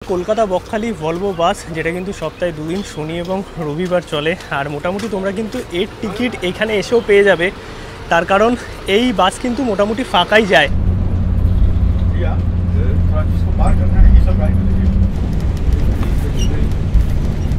Kolkata Bakkhali Volvo bus যেটা কিন্তু সপ্তাহে দুদিন শনি এবং রবিবার চলে আর মোটামুটি তোমরা কিন্তু এর টিকিট এখানে এসেও পেয়ে যাবে। তার কারণ এই বাস কিন্তু মোটামুটি ফাঁকাই যায়।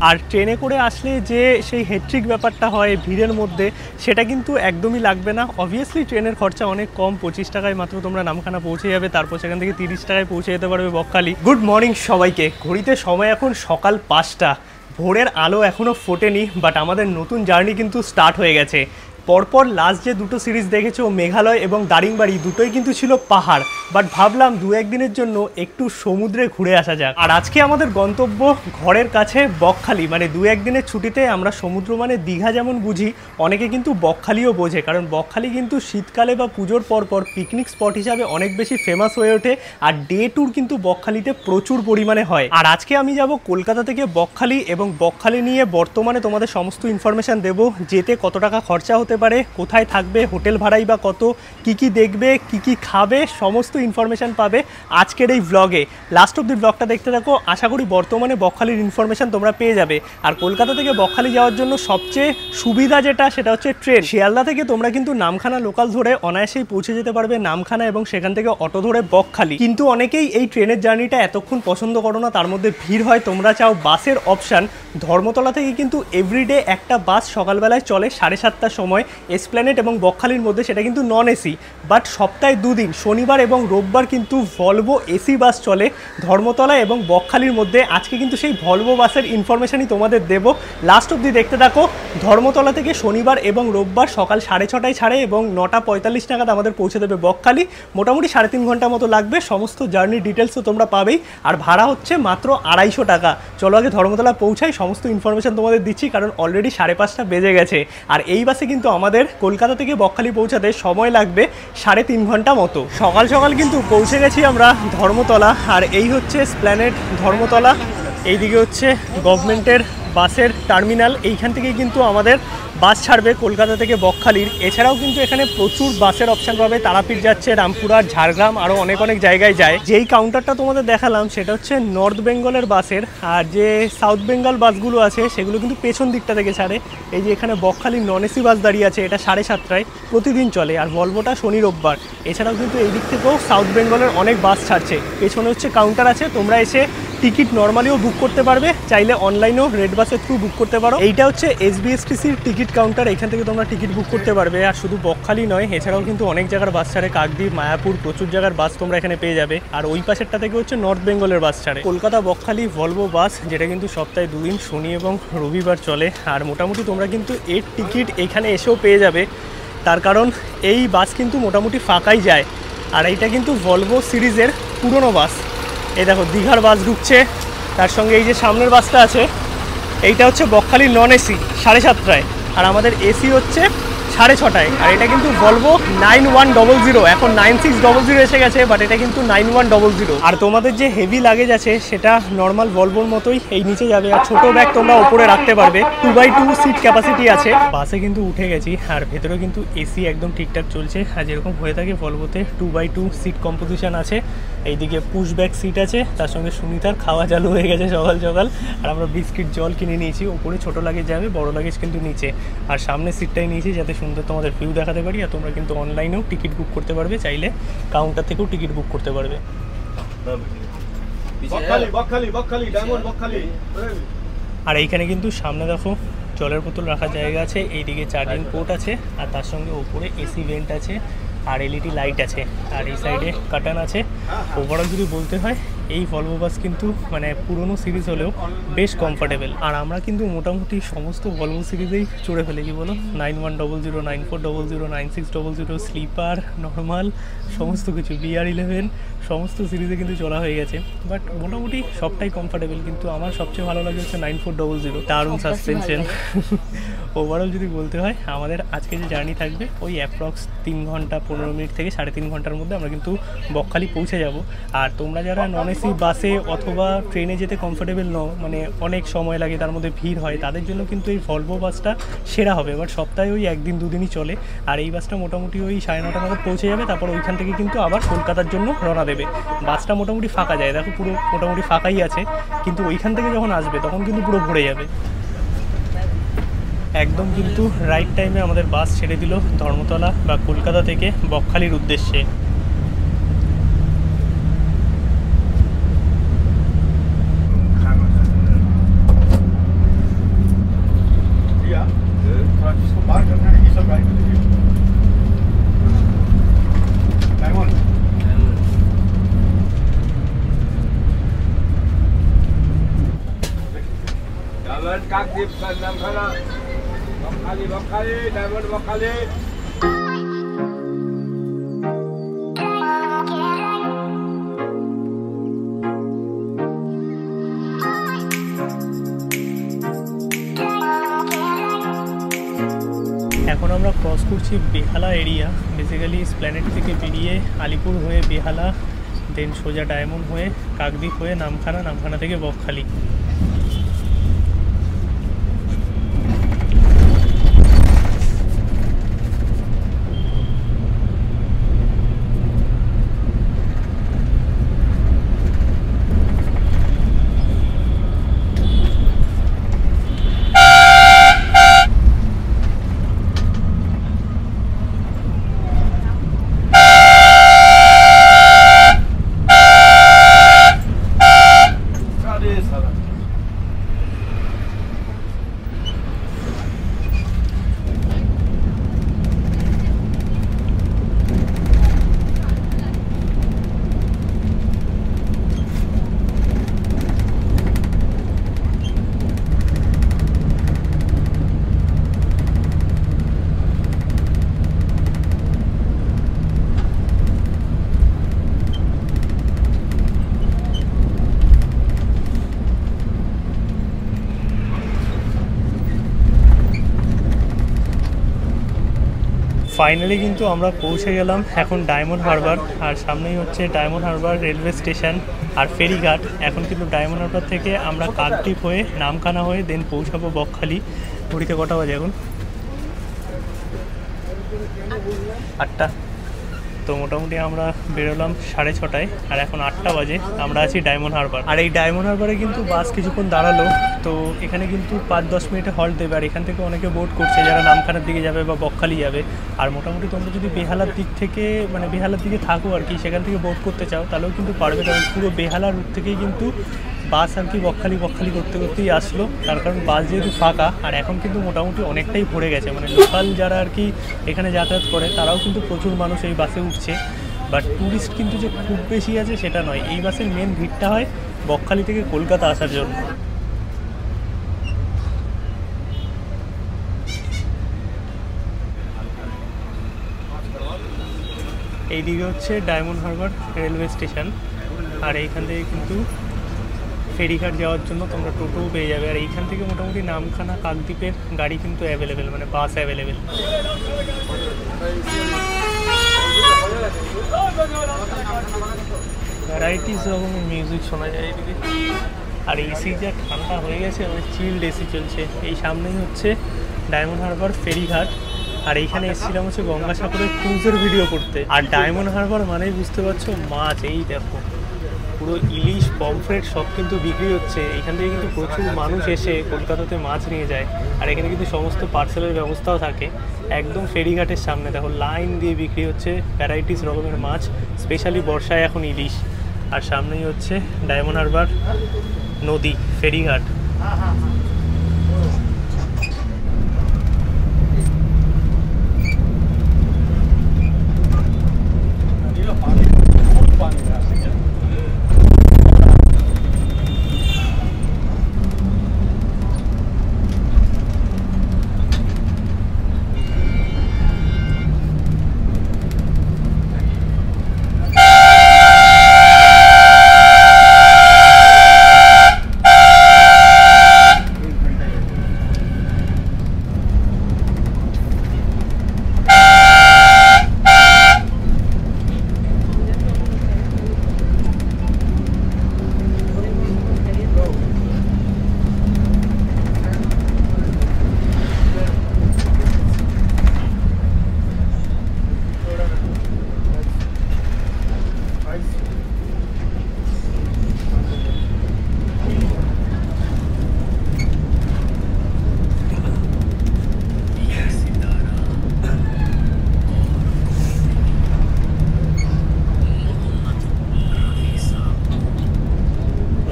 আর ট্রেনে করে আসলে যে সেই হেট্রিক ব্যাপারটা হয় ভিড়ের মধ্যে, সেটা কিন্তু একদমই লাগবে না। অবভিয়াসলি ট্রেনের খরচা অনেক কম, 25 টাকায় মাত্র তোমরা নামখানা পৌঁছে যাবে, তারপর সেখান থেকে 30 টাকায় পৌঁছে যেতে পারবে বকখালি। গুড মর্নিং সবাইকে। ঘড়িতে সময় এখন সকাল 5টা, ভোরের আলো এখনও ফোটেনি, বাট আমাদের নতুন জার্নি কিন্তু স্টার্ট হয়ে গেছে। পরপর লাস্ট যে দুটো সিরিজ দেখেছো, মেঘালয় এবং দারিংবাড়ি, দুটোই কিন্তু ছিল পাহাড়, বাট ভাবলাম দু একদিনের জন্য একটু সমুদ্রে ঘুরে আসা যাক। আর আজকে আমাদের গন্তব্য ঘরের কাছে বকখালি। মানে দু একদিনের ছুটিতে আমরা সমুদ্র মানে দীঘা যেমন বুঝি, অনেকে কিন্তু বকখালিও বোঝে, কারণ বকখালি কিন্তু শীতকালে বা পুজোর পরপর পিকনিক স্পট হিসাবে অনেক বেশি ফেমাস হয়ে ওঠে। আর ডে ট্যুর কিন্তু বকখালিতে প্রচুর পরিমাণে হয়। আর আজকে আমি যাব কলকাতা থেকে বকখালি, এবং বকখালি নিয়ে বর্তমানে তোমাদের সমস্ত ইনফরমেশান দেবো। যেতে কত টাকা খরচা হতে পারে, কোথায় থাকবে, হোটেল ভাড়াই বা কত, কি দেখবে, কি খাবে, সমস্ত ইনফরমেশান পাবে আজকের এই ব্লগে। লাস্ট অব দি ব্লগটা দেখতে থাকো। আশা করি বর্তমানে বকখালির ইনফরমেশান তোমরা পেয়ে যাবে। আর কলকাতা থেকে বকখালি যাওয়ার জন্য সবচেয়ে সুবিধা যেটা, সেটা হচ্ছে ট্রেন। শিয়ালদা থেকে তোমরা কিন্তু নামখানা লোকাল ধরে অনায়াসেই পৌঁছে যেতে পারবে নামখানা, এবং সেখান থেকে অটো ধরে বকখালি। কিন্তু অনেকেই এই ট্রেনের জার্নিটা এতক্ষণ পছন্দ করো না, তার মধ্যে ভিড় হয়, তোমরা চাও বাসের অপশান। ধর্মতলা থেকে কিন্তু এভরিডে একটা বাস সকালবেলায় চলে 7:30টার সময় এসপ্ল্যানেড এবং বকখালির মধ্যে, সেটা কিন্তু নন এসি। বাট সপ্তাহে দুদিন শনিবার এবং রোববার কিন্তু ভলভো এসি বাস চলে ধর্মতলা এবং বকখালির মধ্যে। আজকে কিন্তু সেই ভলভো বাসের ইনফরমেশানই তোমাদের দেব। লাস্ট অবধি দেখতে থাকো। ধর্মতলা থেকে শনিবার এবং রোববার সকাল 6:30টায় ছাড়ে এবং 9:45 নাগাদ আমাদের পৌঁছে দেবে বকখালি। মোটামুটি 3.5 ঘন্টা মতো লাগবে। সমস্ত জার্নির ডিটেলসও তোমরা পাবেই। আর ভাড়া হচ্ছে মাত্র 250 টাকা। চলো আগে ধর্মতলা পৌঁছাই, সমস্ত ইনফরমেশান তোমাদের দিচ্ছি, কারণ অলরেডি 5:30 বেজে গেছে। আর এই বাসে কিন্তু আমাদের কলকাতা থেকে বকখালি পৌঁছাতে সময় লাগবে 3.5 ঘন্টা মতো। সকাল সকাল কিন্তু পৌঁছে গেছি আমরা ধর্মতলা। আর এই হচ্ছে এসপ্ল্যানেড ধর্মতলা, এইদিকে হচ্ছে গভর্নমেন্টের বাসের টার্মিনাল। এইখান থেকেই কিন্তু আমাদের বাস ছাড়বে কলকাতা থেকে বকখালির। এছাড়াও কিন্তু এখানে প্রচুর বাসের অপশান পাবে। তারাপীঠ যাচ্ছে, রামপুরহাট, ঝাড়গ্রাম, আরও অনেক জায়গায় যায়। যেই কাউন্টারটা তোমাদের দেখালাম সেটা হচ্ছে নর্থ বেঙ্গলের বাসের। আর যে সাউথ বেঙ্গল বাসগুলো আছে সেগুলো কিন্তু পেছন দিকটা থেকে ছাড়ে। এই যে এখানে বকখালির নন এসি বাস দাঁড়িয়ে আছে, এটা 7:30টায় প্রতিদিন চলে। আর ভলভোটা শনি রোববার। এছাড়াও কিন্তু এই দিক থেকেও সাউথ বেঙ্গলের অনেক বাস ছাড়ছে। পেছনে হচ্ছে কাউন্টার আছে, তোমরা এসে টিকিট নর্মালিও বুক করতে পারবে, চাইলে অনলাইনেও রেড বাসের থ্রু বুক করতে পারো। এইটা হচ্ছে এসবিএসটিসির টিকিট কাউন্টার, এখান থেকে তোমরা টিকিট বুক করতে পারবে। আর শুধু বকখালি নয়, এছাড়াও কিন্তু অনেক জায়গার বাস ছাড়ে, কাকদ্বীপ, মায়াপুর, প্রচুর জায়গার বাস তোমরা এখানে পেয়ে যাবে। আর ওই পাশেরটা থেকে হচ্ছে নর্থ বেঙ্গলের বাস ছাড়ে। কলকাতা বকখালি ভলভো বাস যেটা কিন্তু সপ্তাহে দুদিন শনি এবং রবিবার চলে। আর মোটামুটি তোমরা কিন্তু এর টিকিট এখানে এসেও পেয়ে যাবে। তার কারণ এই বাস কিন্তু মোটামুটি ফাঁকাই যায়। আর এইটা কিন্তু ভলভো সিরিজের পুরনো বাস। এই দেখো দীঘার বাস ঢুকছে, তার সঙ্গে এই যে সামনের বাসটা আছে, এইটা হচ্ছে বকখালির নন এসি 7:30টায়। আর আমাদের এসি হচ্ছে 6:30টায়। আর এটা কিন্তু ভলভো 9100, এখন 9600 এসে গেছে, বাট এটা কিন্তু 9100। আর তোমাদের যে হেভি লাগেজ আছে সেটা নর্মাল ভলভোর মতোই এই নিচে যাবে। আর ছোটো ব্যাগ তোমরা ওপরে রাখতে পারবে। 2x2 সিট ক্যাপাসিটি আছে। বাসে কিন্তু উঠে গেছি, আর ভেতরে কিন্তু এসি একদম ঠিকঠাক চলছে। আর যেরকম হয়ে থাকে ভলভোতে 2x2 সিট কম্পোজিশন আছে। এইদিকে পুশ ব্যাক সিট আছে, তার সঙ্গে সুনিতার খাওয়া চালু হয়ে গেছে সকাল সকাল। আর আমরা বিস্কিট জল কিনে নিয়েছি। ওপরে ছোটো লাগেজ যাবে, বড় লাগেজ কিন্তু নিচে। আর সামনে সিটটাই নিয়েছি যাতে সুন্দর তোমাদের ভিউ দেখাতে পারি। আর তোমরা কিন্তু অনলাইনেও টিকিট বুক করতে পারবে, চাইলে কাউন্টার থেকেও টিকিট বুক করতে পারবে। আর এইখানে কিন্তু সামনে দেখো জলের বোতল রাখার জায়গা আছে, এইদিকে চার্জিং পোর্ট আছে, আর তার সঙ্গে ওপরে এসি ভেন্ট আছে, আর এলইডি লাইট আছে, আর এই সাইডে কার্টেন আছে। ওভারঅল যদি বলতে হয় এই ভলভো বাস কিন্তু মানে পুরনো সিরিজ হলেও বেশ কমফোর্টেবল। আর আমরা কিন্তু মোটামুটি সমস্ত ভলভো সিরিজেই চড়ে ফেলেছি বলো। 9100, 9400, 9600, স্লিপার, নর্মাল, সমস্ত কিছু, BR11, সমস্ত সিরিজে কিন্তু চলা হয়ে গেছে। বাট মোটামুটি সবটাই কমফোর্টেবল। কিন্তু আমার সবচেয়ে ভালো লাগে হচ্ছে 9400, দারুণ সাসপেনশন। ওভারঅল যদি বলতে হয় আমাদের আজকে যে জার্নি থাকবে ওই অ্যাপ্রক্স 3 ঘন্টা 15 মিনিট থেকে 3.5 ঘন্টার মধ্যে আমরা কিন্তু বকখালি পৌঁছে যাব। আর তোমরা যারা নন এসি বাসে অথবা ট্রেনে যেতে কমফোর্টেবল নও, মানে অনেক সময় লাগে, তার মধ্যে ভিড় হয়, তাদের জন্য কিন্তু এই ভলভো বাসটা সেরা হবে। এবার সপ্তাহে ওই 1 দিন 2 দিনই চলে, আর এই বাসটা মোটামুটি ওই 9:30 নাগাদ পৌঁছে যাবে। তারপর ওইখান থেকে কিন্তু আবার কলকাতার জন্য রওনা দেবে। বাসটা মোটামুটি ফাঁকা যায়, দেখো পুরো মোটামুটি ফাঁকাই আছে, কিন্তু ওইখান থেকে যখন আসবে তখন কিন্তু পুরো ভরে যাবে। একদম কিন্তু রাইট টাইমে আমাদের বাস ছেড়ে দিল ধর্মতলা বা কলকাতা থেকে বকখালির উদ্দেশ্যে। কাকদ্বীপ নামখানা বকখালি, বকখালি ডায়মন্ড বকখালি। এখন আমরা ক্রস করছি বেহালা এরিয়া। বেসিক্যালি এসপ্ল্যানেড থেকে বেরিয়ে আলিপুর হয়ে বেহালা, দেন সোজা ডায়মন্ড হয়ে কাকদ্বীপ হয়ে নামখানা, নামখানা থেকে বকখালি। ফাইনালি কিন্তু আমরা পৌঁছে গেলাম এখন ডায়মন্ড হারবার। আর সামনেই হচ্ছে ডায়মন্ড হারবার রেলওয়ে স্টেশন আর ফেরিঘাট। এখন কিন্তু ডায়মন্ড হারবার থেকে আমরা কাকদ্বীপ হয়ে নামখানা হয়ে দেন পৌঁছাবো বকখালি। ঘড়িতে কটা বাজে এখন? 8টা। তো মোটামুটি আমরা বেরোলাম 6:30, আর এখন 8টা বাজে। আমরা আছি ডায়মন্ড হারবার। আর এই ডায়মন্ড হারবারে কিন্তু বাস কিছুক্ষণ দাঁড়ালো, তো এখানে কিন্তু 5-10 মিনিটে হল্ট দেবে। আর এখান থেকে অনেকে বোট করছে যারা নামখানার দিকে যাবে বা বকখালি যাবে। আর মোটামুটি তোমরা যদি বেহালার দিক থেকে, মানে বেহালার দিকে থাকো আর কি, সেখান থেকে বোট করতে চাও তাহলেও কিন্তু পারবে। কারণ পুরো বেহালা রুট থেকেই কিন্তু বাস আর কি বকখালি বকখালি করতে করতেই আসলো। তার কারণ বাস যেহেতু ফাঁকা, আর এখন কিন্তু মোটামুটি অনেকটাই ভরে গেছে। মানে লোকাল যারা আর কি এখানে যাতায়াত করে তারাও কিন্তু প্রচুর মানুষ এই বাসে উঠছে। বাট ট্যুরিস্ট কিন্তু যে খুব বেশি আছে সেটা নয়। এই বাসের মেন ভিড়টা হয় বকখালি থেকে কলকাতা আসার জন্য। এইদিকে হচ্ছে ডায়মন্ড হারবার রেলওয়ে স্টেশন, আর এইখান থেকে কিন্তু ফেরিঘাট যাওয়ার জন্য তোমরা টোটোও পেয়ে যাবে। আর এইখান থেকে মোটামুটি নামখানা কাকদ্বীপের গাড়ি কিন্তু অ্যাভেলেবেল, মানে বাস অ্যাভেলেবেল। ভ্যারাইটিস রকমের মিউজিক শোনা যায় এদিকে। আর এসি যা ঠান্ডা হয়ে গেছে, মানে চিল্ড এসি চলছে। এই সামনেই হচ্ছে ডায়মন্ড হারবার ফেরিঘাট। আর এইখানে এসেছিলাম হচ্ছে গঙ্গাসাগরের ক্রুজের ভিডিও করতে। আর ডায়মন্ড হারবার মানেই বুঝতে পারছো মাছ। এই দেখো পুরো ইলিশ পমফ্রেট সব কিন্তু বিক্রি হচ্ছে। এখান থেকে কিন্তু প্রচুর মানুষ এসে কলকাতাতে মাছ নিয়ে যায়। আর এখানে কিন্তু সমস্ত পার্সেলের ব্যবস্থাও থাকে। একদম ফেরিঘাটের সামনে দেখো লাইন দিয়ে বিক্রি হচ্ছে ভ্যারাইটিস রকমের মাছ, স্পেশালি বর্ষায় এখন ইলিশ। আর সামনেই হচ্ছে ডায়মন্ড হারবার নদী, ফেরিঘাট।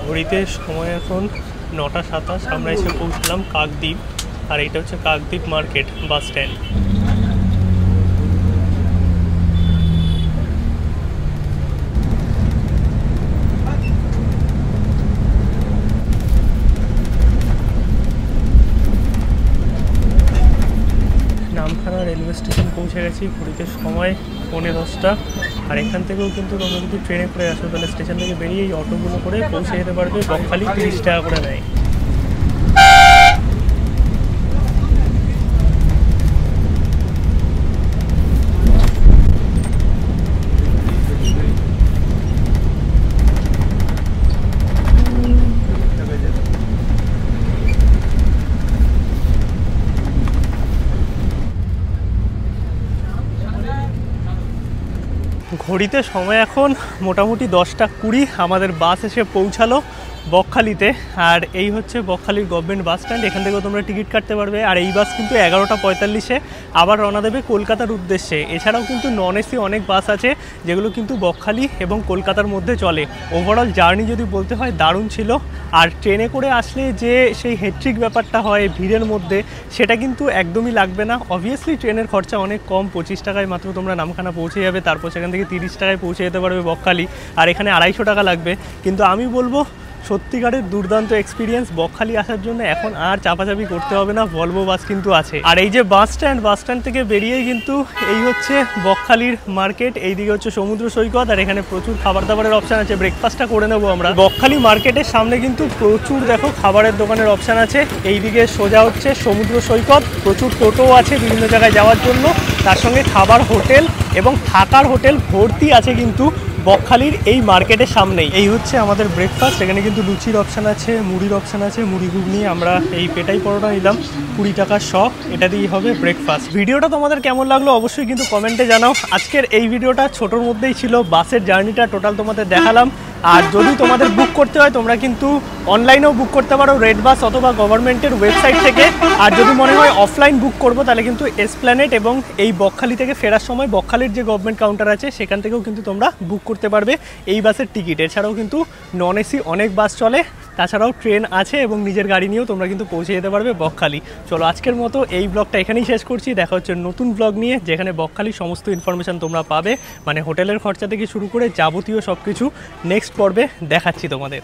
ঘড়িতে সময় এখন 9টা 27। আমরা এসে পৌঁছলাম কাকদ্বীপ, আর এইটা হচ্ছে Kakdwip market bus stand. Namkhana railway station পৌঁছে গেছি, ঘড়িতে সময় 9:10। আর এখান থেকেও কিন্তু তোমরা যদি ট্রেনে করে আসো তাহলে স্টেশন থেকে বেরিয়ে এই অটোগুলো করে পৌঁছে যেতে পারবে। বকখালি 30 টাকা করে নেয়। ঘড়িতে সময় এখন মোটামুটি 10টা 20। আমাদের বাস এসে পৌঁছালো বকখালিতে, আর এই হচ্ছে বকখালির গভর্নমেন্ট বাস স্ট্যান্ড। এখান থেকেও তোমরা টিকিট কাটতে পারবে। আর এই বাস কিন্তু 11টা 45-এ আবার রওনা দেবে কলকাতার উদ্দেশ্যে। এছাড়াও কিন্তু নন এসি অনেক বাস আছে যেগুলো কিন্তু বকখালি এবং কলকাতার মধ্যে চলে। ওভারঅল জার্নি যদি বলতে হয় দারুণ ছিল। আর ট্রেনে করে আসলে যে সেই হেট্রিক ব্যাপারটা হয় ভিড়ের মধ্যে, সেটা কিন্তু একদমই লাগবে না। অবভিয়াসলি ট্রেনের খরচা অনেক কম, 25 টাকায় মাত্র তোমরা নামখানা পৌঁছে যাবে। তারপর সেখান থেকে 30 টাকায় পৌঁছে যেতে পারবে বকখালি। আর এখানে 250 টাকা লাগবে। কিন্তু আমি বলবো সত্যিকারের দুর্দান্ত এক্সপিরিয়েন্স। বকখালি আসার জন্য এখন আর চাপাচাপি করতে হবে না, ভলভো বাস কিন্তু আছে। আর এই যে বাস স্ট্যান্ড থেকে বেরিয়েই কিন্তু এই হচ্ছে বকখালির মার্কেট। এইদিকে হচ্ছে সমুদ্র সৈকত, আর এখানে প্রচুর খাবার দাবারের অপশান আছে। ব্রেকফাস্টটা করে নেবো আমরা। বকখালি মার্কেটের সামনে কিন্তু প্রচুর দেখো খাবারের দোকানের অপশান আছে। এইদিকে সোজা হচ্ছে সমুদ্র সৈকত, প্রচুর টোটোও আছে বিভিন্ন জায়গায় যাওয়ার জন্য। তার সঙ্গে খাবার হোটেল এবং থাকার হোটেল ভর্তি আছে কিন্তু বকখালির এই মার্কেটের সামনেই। এই হচ্ছে আমাদের ব্রেকফাস্ট। এখানে কিন্তু লুচির অপশান আছে, মুড়ির অপশান আছে। মুড়ি ঘুগনি আমরা এই পেটাই পরোটা নিলাম 20 টাকা শখ। এটা দিয়েই হবে ব্রেকফাস্ট। ভিডিওটা তোমাদের কেমন লাগলো অবশ্যই কিন্তু কমেন্টে জানাও। আজকের এই ভিডিওটা ছোটোর মধ্যেই ছিল, বাসের জার্নিটা টোটাল তোমাদের দেখালাম। আর যদি তোমাদের বুক করতে হয় তোমরা কিন্তু অনলাইনেও বুক করতে পারো, রেড বাস অথবা গভর্নমেন্টের ওয়েবসাইট থেকে। আর যদি মনে হয় অফলাইন বুক করবো তাহলে কিন্তু এসপ্ল্যানেড এবং এই বকখালি থেকে ফেরার সময় বকখালির যে গভর্নমেন্ট কাউন্টার আছে সেখান থেকেও কিন্তু তোমরা বুক করতে পারবে এই বাসের টিকিট। এছাড়াও কিন্তু নন এসি অনেক বাস চলে, তাছাড়াও ট্রেন আছে এবং নিজের গাড়ি নিয়েও তোমরা কিন্তু পৌঁছে যেতে পারবে বকখালি। চলো আজকের মতো এই ব্লগটা এখানেই শেষ করছি। দেখা হচ্ছে নতুন ব্লগ নিয়ে, যেখানে বকখালির সমস্ত ইনফরমেশান তোমরা পাবে, মানে হোটেলের খরচা থেকে শুরু করে যাবতীয় সব কিছু নেক্সট পর্বে দেখাচ্ছি তোমাদের।